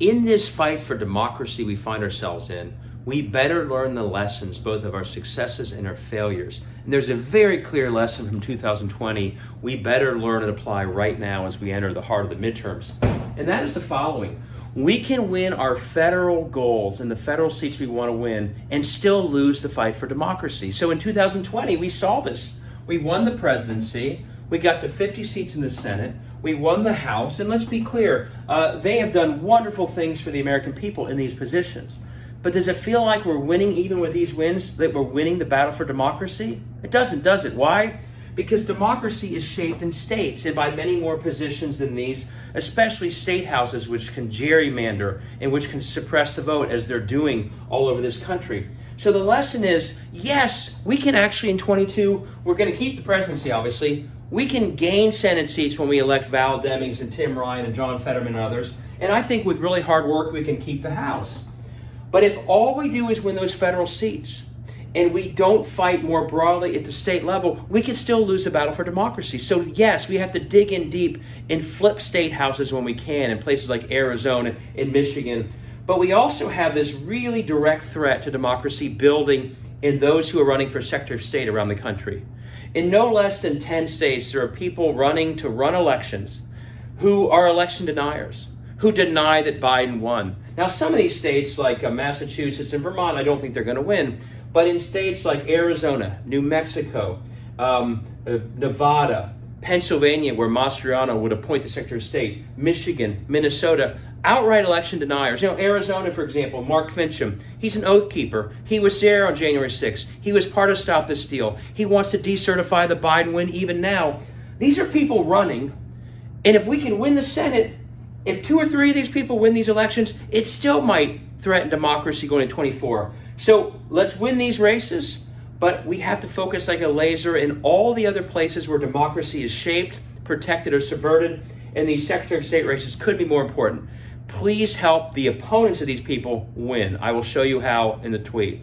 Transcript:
In this fight for democracy we find ourselves in, we better learn the lessons, both of our successes and our failures. And there's a very clear lesson from 2020 we better learn and apply right now as we enter the heart of the midterms. And that is the following. We can win our federal goals and the federal seats we want to win and still lose the fight for democracy. So in 2020, we saw this. We won the presidency. We got to 50 seats in the Senate. We won the House, and let's be clear, they have done wonderful things for the American people in these positions. But does it feel like we're winning, even with these wins, that we're winning the battle for democracy? It doesn't, does it? Why? Because democracy is shaped in states and by many more positions than these, especially state houses, which can gerrymander and which can suppress the vote as they're doing all over this country. So the lesson is, yes, we can actually in 22, we're going to keep the presidency, obviously. We can gain Senate seats when we elect Val Demings and Tim Ryan and John Fetterman and others. And I think with really hard work, we can keep the House. But if all we do is win those federal seats and we don't fight more broadly at the state level, we can still lose the battle for democracy. So yes, we have to dig in deep and flip state houses when we can in places like Arizona and Michigan. But we also have this really direct threat to democracy building in those who are running for Secretary of State around the country. In no less than 10 states, there are people running to run elections who are election deniers, who deny that Biden won. Now, some of these states, like Massachusetts and Vermont, I don't think they're going to win. But in states like Arizona, New Mexico, Nevada, Pennsylvania, where Mastriano would appoint the Secretary of State, Michigan, Minnesota, outright election deniers. You know, Arizona, for example, Mark Fincham, he's an oath keeper. He was there on January 6th. He was part of Stop This Steal. He wants to decertify the Biden win even now. These are people running, and if we can win the Senate, if 2 or 3 of these people win these elections, it still might threaten democracy going to 24. So let's win these races, but we have to focus like a laser in all the other places where democracy is shaped, protected, or subverted, and these Secretary of State races could be more important. Please help the opponents of these people win. I will show you how in the tweet.